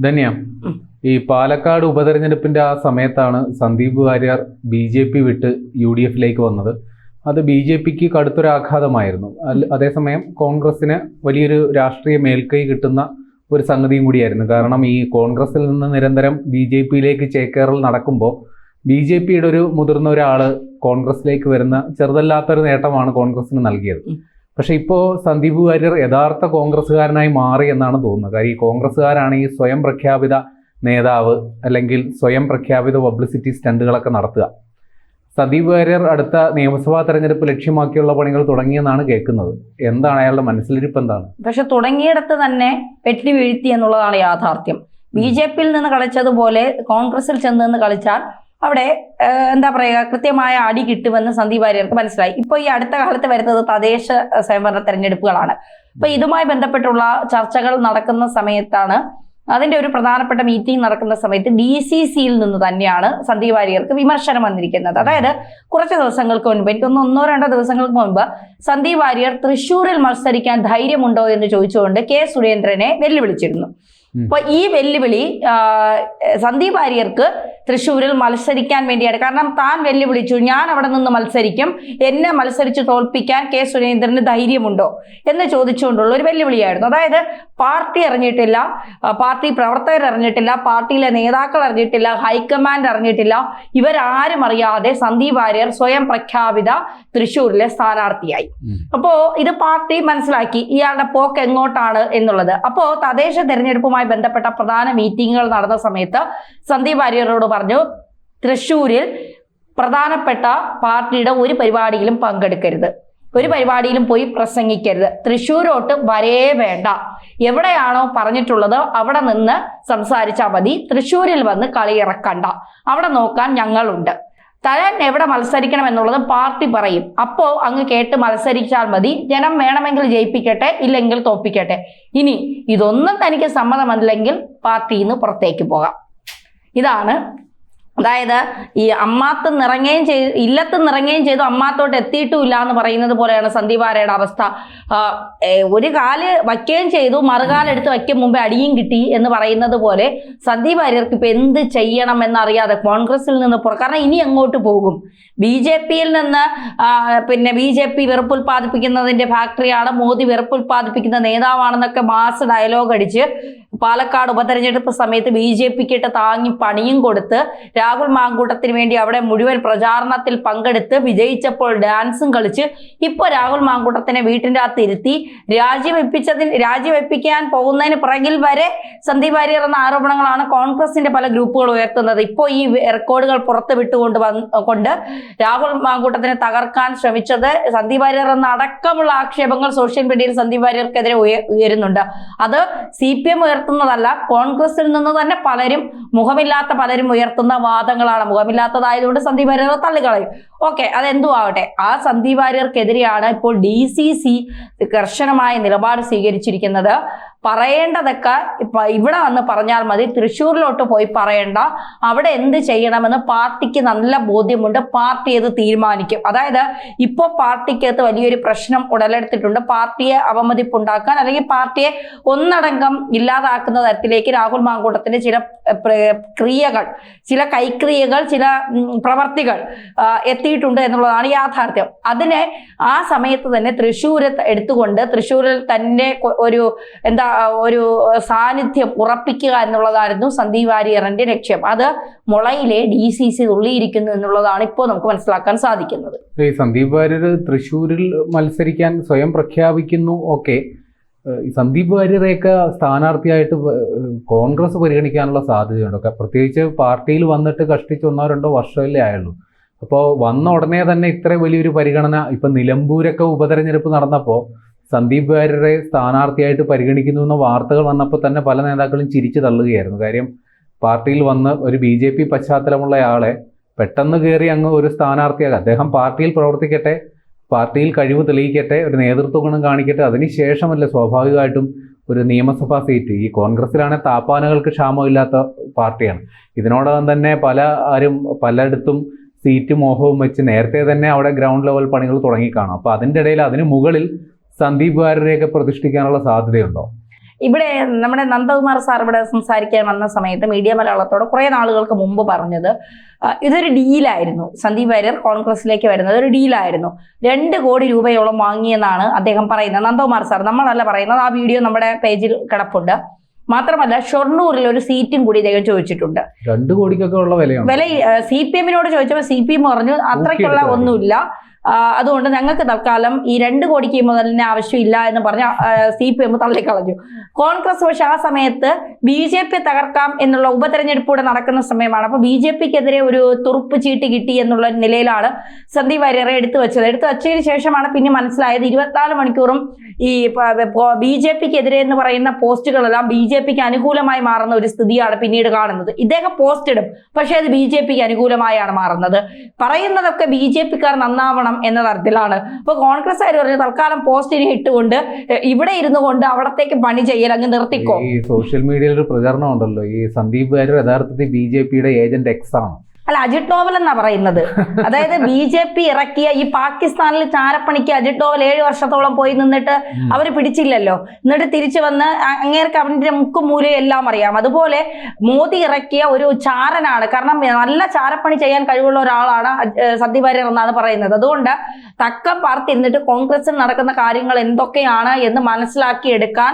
ധന്യ, ഈ പാലക്കാട് ഉപതെരഞ്ഞെടുപ്പിന്റെ ആ സമയത്താണ് സന്ദീപ് വാര്യർ BJP വിട്ട് UDF വന്നത്. അത് BJPക്ക് കടുത്തൊരു ആഘാതമായിരുന്നു. അതേസമയം കോൺഗ്രസിന് വലിയൊരു രാഷ്ട്രീയ മേൽക്കൈ കിട്ടുന്ന ഒരു സംഗതിയും കൂടിയായിരുന്നു. കാരണം ഈ കോൺഗ്രസിൽ നിന്ന് നിരന്തരം BJPയിലേക്ക് ചേക്കേറൽ നടക്കുമ്പോൾ BJPയുടെ ഒരു മുതിർന്ന ഒരാള് കോൺഗ്രസിലേക്ക് വരുന്ന ചെറുതല്ലാത്തൊരു നേട്ടമാണ് കോൺഗ്രസിന് നൽകിയത്. പക്ഷെ ഇപ്പോൾ സന്ദീപ് വാര്യർ യഥാർത്ഥ കോൺഗ്രസ്സുകാരനായി മാറി എന്നാണ് തോന്നുന്നത്. കാര്യം ഈ കോൺഗ്രസ്സുകാരാണ് ഈ സ്വയം പ്രഖ്യാപിത നേതാവ് അല്ലെങ്കിൽ സ്വയം പ്രഖ്യാപിത പബ്ലിസിറ്റി സ്റ്റണ്ടുകളൊക്കെ നടത്തുക. സന്ദീപ് വാര്യർ അടുത്ത നിയമസഭാ തെരഞ്ഞെടുപ്പ് ലക്ഷ്യമാക്കിയുള്ള പണികൾ തുടങ്ങിയെന്നാണ് കേൾക്കുന്നത്. എന്താണ് അയാളുടെ മനസ്സിലിരിപ്പ് എന്താണ്? പക്ഷെ തുടങ്ങിയിടത്ത് തന്നെ വെട്ടി വീഴ്ത്തി എന്നുള്ളതാണ് യാഥാർത്ഥ്യം. BJPയിൽ നിന്ന് കളിച്ചതുപോലെ കോൺഗ്രസിൽ ചെന്ന് കളിച്ചാൽ അവിടെ എന്താ പറയുക, കൃത്യമായ അടി കിട്ടുമെന്ന് സന്ദീപ് വാര്യർക്ക് മനസ്സിലായി. ഇപ്പൊ ഈ അടുത്ത കാലത്ത് വരുന്നത് തദ്ദേശ സ്വയംഭരണ തെരഞ്ഞെടുപ്പുകളാണ്. അപ്പൊ ഇതുമായി ബന്ധപ്പെട്ടുള്ള ചർച്ചകൾ നടക്കുന്ന സമയത്താണ്, അതിന്റെ ഒരു പ്രധാനപ്പെട്ട മീറ്റിംഗ് നടക്കുന്ന സമയത്ത് DCCയിൽ നിന്ന് തന്നെയാണ് സന്ദീപ് വാര്യർക്ക് വിമർശനം വന്നിരിക്കുന്നത്. അതായത് കുറച്ച് ദിവസങ്ങൾക്ക് മുൻപ്, എനിക്കൊന്ന് 1-2 ദിവസങ്ങൾക്ക് മുൻപ് സന്ദീപ് വാര്യർ തൃശ്ശൂരിൽ മത്സരിക്കാൻ ധൈര്യമുണ്ടോ എന്ന് ചോദിച്ചുകൊണ്ട് K. സുരേന്ദ്രനെ വെല്ലുവിളിച്ചിരുന്നു. അപ്പൊ ഈ വെല്ലുവിളി സന്ദീപ് വാര്യർക്ക് തൃശ്ശൂരിൽ മത്സരിക്കാൻ വേണ്ടിയാണ്. കാരണം താൻ വെല്ലുവിളിച്ചു, ഞാൻ അവിടെ നിന്ന് മത്സരിക്കും, എന്നെ മത്സരിച്ച് തോൽപ്പിക്കാൻ K. സുരേന്ദ്രന് ധൈര്യമുണ്ടോ എന്ന് ചോദിച്ചുകൊണ്ടുള്ള ഒരു വെല്ലുവിളിയായിരുന്നു. അതായത് പാർട്ടി അറിഞ്ഞിട്ടില്ല, പാർട്ടി പ്രവർത്തകർ അറിഞ്ഞിട്ടില്ല, പാർട്ടിയിലെ നേതാക്കൾ അറിഞ്ഞിട്ടില്ല, ഹൈക്കമാൻഡ് അറിഞ്ഞിട്ടില്ല, ഇവരാരും അറിയാതെ സന്ദീപ് വാര്യർ സ്വയം പ്രഖ്യാപിത തൃശ്ശൂരിലെ സ്ഥാനാർത്ഥിയായി. അപ്പോ ഇത് പാർട്ടി മനസ്സിലാക്കി ഇയാളുടെ പോക്ക് എങ്ങോട്ടാണ് എന്നുള്ളത്. അപ്പോ തദ്ദേശ തെരഞ്ഞെടുപ്പുമായി ബന്ധപ്പെട്ട പ്രധാന മീറ്റിങ്ങുകൾ നടന്ന സമയത്ത് സന്ദീപ് വാര്യരോട് പറഞ്ഞു, തൃശ്ശൂരിൽ പ്രധാനപ്പെട്ട പാർട്ടിയുടെ ഒരു പരിപാടിയിലും പങ്കെടുക്കരുത്, ഒരു പരിപാടിയിലും പോയി പ്രസംഗിക്കരുത്, തൃശ്ശൂരോട്ട് വരേ വേണ്ട, എവിടെയാണോ പറഞ്ഞിട്ടുള്ളത് അവിടെ നിന്ന് സംസാരിച്ചാൽ മതി, തൃശ്ശൂരിൽ വന്ന് കളിയിറക്കണ്ട, അവിടെ നോക്കാൻ ഞങ്ങളുണ്ട്, താൻ എവിടെ മത്സരിക്കണം എന്നുള്ളത് പാർട്ടി പറയും, അപ്പോ അങ്ങ് കേട്ട് മത്സരിച്ചാൽ മതി, ജനം വേണമെങ്കിൽ ജയിപ്പിക്കട്ടെ, ഇല്ലെങ്കിൽ തോപ്പിക്കട്ടെ, ഇനി ഇതൊന്നും തനിക്ക് സമ്മതമല്ലെങ്കിൽ പാർട്ടിയിൽ നിന്ന് പുറത്തേക്ക് പോകാം. ഇതാണ്, അതായത് ഈ അമ്മാത്ത് നിറങ്ങുകയും ചെയ്തു, ഇല്ലത്ത് നിറങ്ങുകയും ചെയ്തു, അമ്മാത്തോട്ട് എത്തിയിട്ടുമില്ല എന്ന് പറയുന്നത് പോലെയാണ് സന്ദീപ് വാര്യരുടെ അവസ്ഥ. ഒരു കാല് വയ്ക്കുകയും ചെയ്തു, മറുകാലെടുത്ത് വയ്ക്കും മുമ്പേ അടിയും കിട്ടി എന്ന് പറയുന്നത് പോലെ സന്ദീപ് വാര്യർക്ക് ഇപ്പൊ എന്ത് ചെയ്യണം എന്നറിയാതെ കോൺഗ്രസിൽ നിന്ന് കാരണം ഇനി എങ്ങോട്ട് പോകും? BJPയിൽ നിന്ന് പിന്നെ BJP വെറുപ്പുൽപാദിപ്പിക്കുന്നതിന്റെ ഫാക്ടറിയാണ്, മോദി വെറുപ്പുൽപാദിപ്പിക്കുന്ന നേതാവാണെന്നൊക്കെ മാസ് ഡയലോഗ് അടിച്ച് പാലക്കാട് ഉപതെരഞ്ഞെടുപ്പ് സമയത്ത് BJPക്കിട്ട് താങ്ങി പണിയും കൊടുത്ത് രാഹുൽ മാങ്കൂട്ടത്തിന് വേണ്ടി അവിടെ മുഴുവൻ പ്രചാരണത്തിൽ പങ്കെടുത്ത് വിജയിച്ചപ്പോൾ ഡാൻസും കളിച്ച് ഇപ്പൊ രാഹുൽ മാങ്കൂട്ടത്തിനെ വീട്ടിൻ്റെ അകത്ത് ഇരുത്തി രാജിവെപ്പിക്കാൻ പോകുന്നതിന് പിറകിൽ വരെ സന്ദീപ് വാര്യർ എന്ന ആരോപണങ്ങളാണ് കോൺഗ്രസിന്റെ പല ഗ്രൂപ്പുകൾ ഉയർത്തുന്നത്. ഇപ്പോൾ ഈ റെക്കോർഡുകൾ പുറത്ത് വിട്ടുകൊണ്ട് രാഹുൽ മാങ്കൂട്ടത്തിനെ തകർക്കാൻ ശ്രമിച്ചത് സന്ദീപ് വാര്യർ എന്ന അടക്കമുള്ള ആക്ഷേപങ്ങൾ സോഷ്യൽ മീഡിയയിൽ സന്ദീപ് വാര്യർക്കെതിരെ ഉയരുന്നുണ്ട്. അത് CPM ഉയർത്തുന്നതല്ല, കോൺഗ്രസിൽ നിന്ന് തന്നെ പലരും, മുഖമില്ലാത്ത പലരും ഉയർത്തുന്ന വാദങ്ങളാണ്. മുഖമില്ലാത്തതായതുകൊണ്ട് സന്ദീപ് വാര്യർ തള്ളിക്കളയും. ഓക്കെ, അതെന്തു ആവട്ടെ. ആ സന്ദീപ് വാര്യർക്കെതിരെയാണ് ഇപ്പോൾ DCC കർശനമായ നിലപാട് സ്വീകരിച്ചിരിക്കുന്നത്. പറയേണ്ടതൊക്കെ ഇവിടെ വന്ന് പറഞ്ഞാൽ മതി, തൃശ്ശൂരിലോട്ട് പോയി പറയണ്ട, അവിടെ എന്ത് ചെയ്യണമെന്ന് പാർട്ടിക്ക് നല്ല ബോധ്യമുണ്ട്, പാർട്ടി അത് തീരുമാനിക്കും. അതായത് ഇപ്പോൾ പാർട്ടിക്കകത്ത് വലിയൊരു പ്രശ്നം ഉടലെടുത്തിട്ടുണ്ട്. പാർട്ടിയെ അവമതിപ്പുണ്ടാക്കാൻ അല്ലെങ്കിൽ പാർട്ടിയെ ഒന്നടങ്കം ഇല്ലാതാക്കുന്ന തരത്തിലേക്ക് രാഹുൽ മാങ്കൂട്ടത്തിന്റെ ചില ക്രിയകൾ, ചില കൈക്രിയകൾ, ചില പ്രവർത്തികൾ എത്തിയിട്ടുണ്ട് എന്നുള്ളതാണ് യാഥാർത്ഥ്യം. അതിനെ ആ സമയത്ത് തന്നെ തൃശ്ശൂര് എടുത്തുകൊണ്ട് തൃശ്ശൂരിൽ തന്നെ ഒരു സാന്നിധ്യം ഉറപ്പിക്കുക എന്നുള്ളതായിരുന്നു സന്ദീപ് വാര്യറിന്റെ ലക്ഷ്യം. അത് മുളയിലെ DCC തുള്ളിയിരിക്കുന്നു എന്നുള്ളതാണ് ഇപ്പോൾ നമുക്ക് മനസ്സിലാക്കാൻ സാധിക്കുന്നത്. സന്ദീപ് വാര്യർ തൃശ്ശൂരിൽ മത്സരിക്കാൻ സ്വയം പ്രഖ്യാപിക്കുന്നു. ഓക്കെ, സന്ദീപ് വാര്യരെയൊക്കെ സ്ഥാനാർത്ഥിയായിട്ട് കോൺഗ്രസ് പരിഗണിക്കാനുള്ള സാധ്യതയുണ്ടൊക്കെ, പ്രത്യേകിച്ച് പാർട്ടിയിൽ വന്നിട്ട് കഷ്ടിച്ച് 1-2 വർഷമല്ലേ ആയുള്ളൂ. അപ്പോൾ വന്ന ഉടനെ തന്നെ ഇത്ര വലിയൊരു പരിഗണന, ഇപ്പം നിലമ്പൂരൊക്കെ ഉപതെരഞ്ഞെടുപ്പ് നടന്നപ്പോൾ സന്ദീപ് വാര്യരെ സ്ഥാനാർത്ഥിയായിട്ട് പരിഗണിക്കുന്നു എന്ന വാർത്തകൾ വന്നപ്പോൾ തന്നെ പല നേതാക്കളും ചിരിച്ചു തള്ളുകയായിരുന്നു. കാര്യം പാർട്ടിയിൽ വന്ന് ഒരു BJP പശ്ചാത്തലമുള്ള ആളെ പെട്ടെന്ന് കയറി അങ്ങ് ഒരു സ്ഥാനാർത്ഥിയാകാം. അദ്ദേഹം പാർട്ടിയിൽ പ്രവർത്തിക്കട്ടെ, പാർട്ടിയിൽ കഴിവ് തെളിയിക്കട്ടെ, ഒരു നേതൃത്വ ഗുണം കാണിക്കട്ടെ, അതിനുശേഷമല്ലേ സ്വാഭാവികമായിട്ടും ഒരു നിയമസഭാ സീറ്റ്. ഈ കോൺഗ്രസ്സിലാണെങ്കിൽ താപ്പാനകൾക്ക് ക്ഷാമമില്ലാത്ത പാർട്ടിയാണ്. ഇതിനോടകം തന്നെ പലയിടത്തും സീറ്റ് മോഹവും വെച്ച് നേരത്തെ തന്നെ അവിടെ ഗ്രൗണ്ട് ലെവൽ പണികൾ തുടങ്ങിക്കാണും. അപ്പോൾ അതിൻ്റെ ഇടയിൽ അതിന് മുകളിൽ സന്ദീപ് വാര്യരെയൊക്കെ പ്രതിഷ്ഠിക്കാനുള്ള സാധ്യതയുണ്ടോ? ഇവിടെ നമ്മുടെ നന്ദകുമാർ സാർ ഇവിടെ സംസാരിക്കാൻ വന്ന സമയത്ത് മീഡിയ മലയാളത്തോട് കുറെ നാളുകൾക്ക് മുമ്പ് പറഞ്ഞത് ഇതൊരു ഡീലായിരുന്നു. സന്ദീപ് വാര്യർ കോൺഗ്രസിലേക്ക് വരുന്നത് ഒരു ഡീലായിരുന്നു. 2 കോടി രൂപയോളം വാങ്ങിയെന്നാണ് അദ്ദേഹം പറയുന്നത്. നന്ദകുമാർ സാർ, നമ്മളല്ല പറയുന്നത്. ആ വീഡിയോ നമ്മുടെ പേജിൽ കിടപ്പുണ്ട്. മാത്രമല്ല ഷൊർണൂരിൽ ഒരു സീറ്റും കൂടി ഇദ്ദേഹം ചോദിച്ചിട്ടുണ്ട്. 2 കോടിക്കൊക്കെ ഉള്ള വില CPM-നോട് ചോദിച്ചപ്പോൾ CPM പറഞ്ഞു അത്രയ്ക്കുള്ള ഒന്നുമില്ല, അതുകൊണ്ട് ഞങ്ങൾക്ക് തൽക്കാലം ഈ 2 കോടിക്ക് മുതലിന് ആവശ്യമില്ല എന്ന് പറഞ്ഞ് CPM തള്ളിക്കളഞ്ഞു. കോൺഗ്രസ് പക്ഷെ ആ സമയത്ത് BJP തകർക്കാം എന്നുള്ള ഉപതെരഞ്ഞെടുപ്പ് കൂടെ നടക്കുന്ന സമയമാണ്. അപ്പൊ BJPക്കെതിരെ ഒരു തുറുപ്പ് ചീട്ട് കിട്ടി എന്നുള്ള നിലയിലാണ് സന്ദീപ് വാര്യരെ എടുത്തു വച്ചതിന് ശേഷമാണ് പിന്നെ മനസ്സിലായത് 24 മണിക്കൂറും ഈ BJPക്കെതിരെ എന്ന് പറയുന്ന പോസ്റ്റുകളെല്ലാം BJPക്ക് അനുകൂലമായി മാറുന്ന ഒരു സ്ഥിതിയാണ് പിന്നീട് കാണുന്നത്. ഇദ്ദേഹം പോസ്റ്റ് ഇടും, പക്ഷെ അത് BJPക്ക് അനുകൂലമായാണ് മാറുന്നത്. പറയുന്നതൊക്കെ BJPക്കാർ നന്നാവണം എന്ന തരത്തിലാണ്. ഇപ്പൊ കോൺഗ്രസ് ആര് പറഞ്ഞു തൽക്കാലം പോസ്റ്റിനെ ഇട്ടുകൊണ്ട് ഇവിടെ ഇരുന്നു കൊണ്ട് അവിടത്തേക്ക് പണി ചെയ്യൽ അങ്ങ് നിർത്തിക്കോ. ഈ സോഷ്യൽ മീഡിയയിൽ ഒരു പ്രചരണം ഉണ്ടല്ലോ, ഈ സന്ദീപ് വാര്യർ യഥാർത്ഥത്തിൽ BJPയുടെ ഏജന്റ് X ആണ്. അല്ല, അജിത് ഡോവൽ എന്നാ പറയുന്നത്. അതായത് BJP ഇറക്കിയ ഈ പാകിസ്ഥാനിൽ ചാരപ്പണിക്ക് അജിത് ഡോവൽ 7 വർഷത്തോളം പോയി നിന്നിട്ട് അവര് പിടിച്ചില്ലല്ലോ. എന്നിട്ട് തിരിച്ചു വന്ന് അങ്ങേർക്ക് അവന്റെ മുക്കും മൂലയും എല്ലാം അറിയാം. അതുപോലെ മോദി ഇറക്കിയ ഒരു ചാരനാണ്. കാരണം നല്ല ചാരപ്പണി ചെയ്യാൻ കഴിവുള്ള ഒരാളാണ് സന്ദീപ് വാര്യർ എന്നാണ് പറയുന്നത്. അതുകൊണ്ട് തക്കം പാർത്തിരുന്നിട്ട് കോൺഗ്രസിൽ നടക്കുന്ന കാര്യങ്ങൾ എന്തൊക്കെയാണ് എന്ന് മനസ്സിലാക്കി എടുക്കാൻ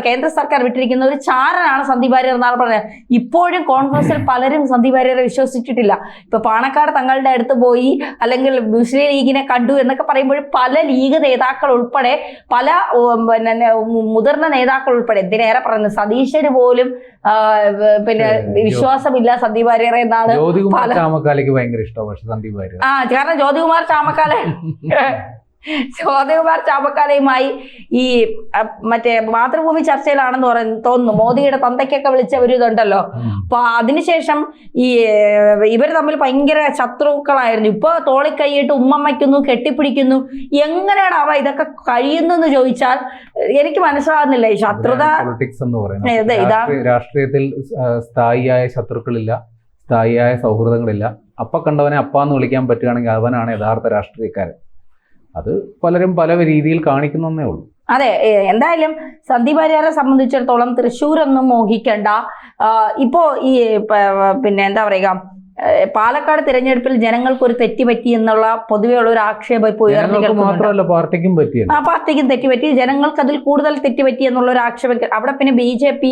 കേന്ദ്ര സർക്കാർ വിട്ടിരിക്കുന്ന ഒരു ചാരനാണ് സന്ദീപ് വാര്യർ എന്നാണ് പറയുന്നത്. ഇപ്പോഴും കോൺഗ്രസിൽ പലരും സന്ദീപ് വാര്യരെ വിശ്വസിച്ചിട്ടില്ല. ഇപ്പൊ പാണക്കാട് തങ്ങളുടെ അടുത്ത് പോയി അല്ലെങ്കിൽ മുസ്ലിം ലീഗിനെ കണ്ടു എന്നൊക്കെ പറയുമ്പോൾ പല ലീഗ് നേതാക്കൾ ഉൾപ്പെടെ പല മുതിർന്ന നേതാക്കൾ ഉൾപ്പെടെ എന്തിനേറെ പറയുന്നത് സതീശന് പോലും പിന്നെ വിശ്വാസമില്ല സന്ദീപ് വാര്യരെ എന്നാണ്. ഭയങ്കര ഇഷ്ടമാണ് പക്ഷെ സന്ദീപ് വാര്യർ കാരണം ജ്യോതികുമാർ ചാമക്കാലയുമായി ഈ മറ്റേ മാതൃഭൂമി ചർച്ചയിലാണെന്ന് തോന്നുന്നു. മോദിയുടെ തന്തയ്ക്കൊക്കെ വിളിച്ച ഒരു ഇതുണ്ടല്ലോ. അപ്പൊ അതിനുശേഷം ഈ ഇവർ തമ്മിൽ ഭയങ്കര ശത്രുക്കളായിരുന്നു. ഇപ്പൊ തോളിക്കൈയിട്ട് ഉമ്മമ്മയ്ക്കുന്നു, കെട്ടിപ്പിടിക്കുന്നു. എങ്ങനെയാണ് അവ ഇതൊക്കെ കഴിയുന്നെന്ന് ചോദിച്ചാൽ എനിക്ക് മനസ്സിലാകുന്നില്ല. ഈ ശത്രുത പൊളിറ്റിക്സ് എന്ന് പറയുന്നത് രാഷ്ട്രീയത്തിൽ സ്ഥായിയായ ശത്രുക്കളില്ല, സ്ഥായിയായ സൗഹൃദങ്ങളില്ല. അപ്പ കണ്ടവനെ അപ്പാന്ന് വിളിക്കാൻ പറ്റുകയാണെങ്കിൽ അവനാണ് യഥാർത്ഥ രാഷ്ട്രീയക്കാരൻ. അത് പലരും പല രീതിയിൽ കാണിക്കുന്നേ ഉള്ളൂ. അതെ, എന്തായാലും സന്ദീപ് വാര്യരെ സംബന്ധിച്ചിടത്തോളം തൃശ്ശൂരൊന്നും മോഹിക്കണ്ട. ഇപ്പോ ഈ പിന്നെ എന്താ പറയുക, പാലക്കാട് തിരഞ്ഞെടുപ്പിൽ ജനങ്ങൾക്ക് ഒരു തെറ്റുപറ്റി എന്നുള്ള പൊതുവെയുള്ള ഒരു ആക്ഷേപം ഇപ്പോൾ പാർട്ടിക്കും തെറ്റുപറ്റി, ജനങ്ങൾക്ക് അതിൽ കൂടുതൽ തെറ്റുപറ്റി എന്നുള്ള ഒരു ആക്ഷേപം. അവിടെ പിന്നെ BJP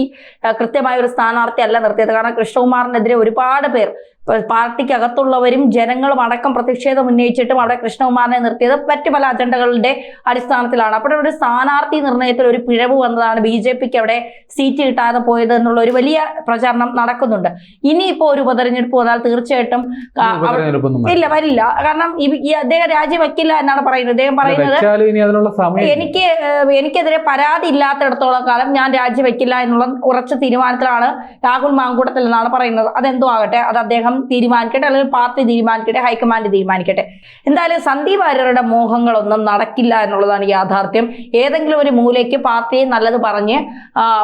കൃത്യമായ ഒരു സ്ഥാനാർത്ഥി അല്ല നിർത്തിയത്. കാരണം കൃഷ്ണകുമാറിനെതിരെ ഒരുപാട് പേർ പാർട്ടിക്കകത്തുള്ളവരും ജനങ്ങളും അടക്കം പ്രതിഷേധം ഉന്നയിച്ചിട്ടും അവിടെ കൃഷ്ണകുമാറിനെ നിർത്തിയത് മറ്റു പല അജണ്ടകളുടെ അടിസ്ഥാനത്തിലാണ്. അപ്പോൾ ഒരു സ്ഥാനാർത്ഥി നിർണയത്തിൽ ഒരു പിഴവ് വന്നതാണ് BJPക്ക് അവിടെ സീറ്റ് കിട്ടാതെ പോയത് എന്നുള്ള ഒരു വലിയ പ്രചാരണം നടക്കുന്നുണ്ട്. ഇനിയിപ്പോ ഒരു ഉപതെരഞ്ഞെടുപ്പ് വന്നാൽ തീർച്ചയായിട്ടും വരില്ല. കാരണം അദ്ദേഹം രാജിവെക്കില്ല എന്നാണ് പറയുന്നത്. അദ്ദേഹം പറയുന്നത് എനിക്കെതിരെ പരാതി ഇല്ലാത്തിടത്തോളം കാലം ഞാൻ രാജിവെക്കില്ല എന്നുള്ള ഉറച്ച തീരുമാനത്തിലാണ് രാഹുൽ മാങ്കൂട്ടത്തിൽ എന്നാണ് പറയുന്നത്. അതെന്തോ ആകട്ടെ, അത് അദ്ദേഹം തീരുമാനിക്കട്ടെ, അല്ലെങ്കിൽ പാർട്ടി തീരുമാനിക്കട്ടെ, ഹൈക്കമാൻഡ് തീരുമാനിക്കട്ടെ. എന്തായാലും സന്ദീപ് വാര്യരുടെ മോഹങ്ങളൊന്നും നടക്കില്ല എന്നുള്ളതാണ് യാഥാർത്ഥ്യം. ഏതെങ്കിലും ഒരു മൂലയ്ക്ക് പാർട്ടിയെ നല്ലത് പറഞ്ഞ്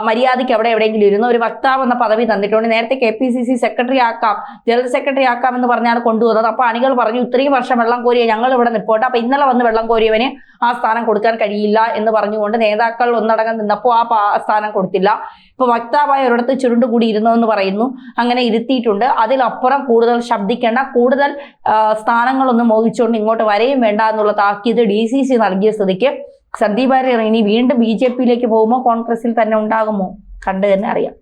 മര്യാദയ്ക്ക് അവിടെ എവിടെയെങ്കിലും ഇരുന്ന് ഒരു വക്താവ് എന്ന പദവി തന്നിട്ടുണ്ട്. നേരത്തെ KPCC സെക്രട്ടറി ആക്കാം, ജനറൽ സെക്രട്ടറി ആക്കാം എന്ന് പറഞ്ഞാണ് കൊണ്ടുവന്നത്. അപ്പൊ അണികൾ പറഞ്ഞു ഇത്രയും വർഷം വെള്ളം കോരിയ ഞങ്ങൾ ഇവിടെ നിൽപ്പോട്ടെ, അപ്പൊ ഇന്നലെ വന്ന് വെള്ളം കോരിയവന് ആ സ്ഥാനം കൊടുക്കാൻ കഴിയില്ല എന്ന് പറഞ്ഞുകൊണ്ട് നേതാക്കൾ ഒന്നടങ്കം നിന്നപ്പോൾ ആ സ്ഥാനം കൊടുത്തില്ല. ഇപ്പൊ വക്താവായ ഒരിടത്ത് ചുരുണ്ടുകൂടി ഇരുന്നു എന്ന് പറയുന്നു. അങ്ങനെ ഇരുത്തിയിട്ടുണ്ട്. അതിലപ്പുറം കൂടുതൽ ശബ്ദിക്കേണ്ട, കൂടുതൽ സ്ഥാനങ്ങളൊന്നും മോഹിച്ചുകൊണ്ട് ഇങ്ങോട്ട് വരെയും വേണ്ട എന്നുള്ള താക്കീത് DCC നൽകിയ സ്ഥിതിക്ക് സന്ദീപ് വാര്യർ ഇനി വീണ്ടും BJPയിലേക്ക് പോകുമോ, കോൺഗ്രസിൽ തന്നെ ഉണ്ടാകുമോ, കണ്ടു തന്നെ അറിയാം.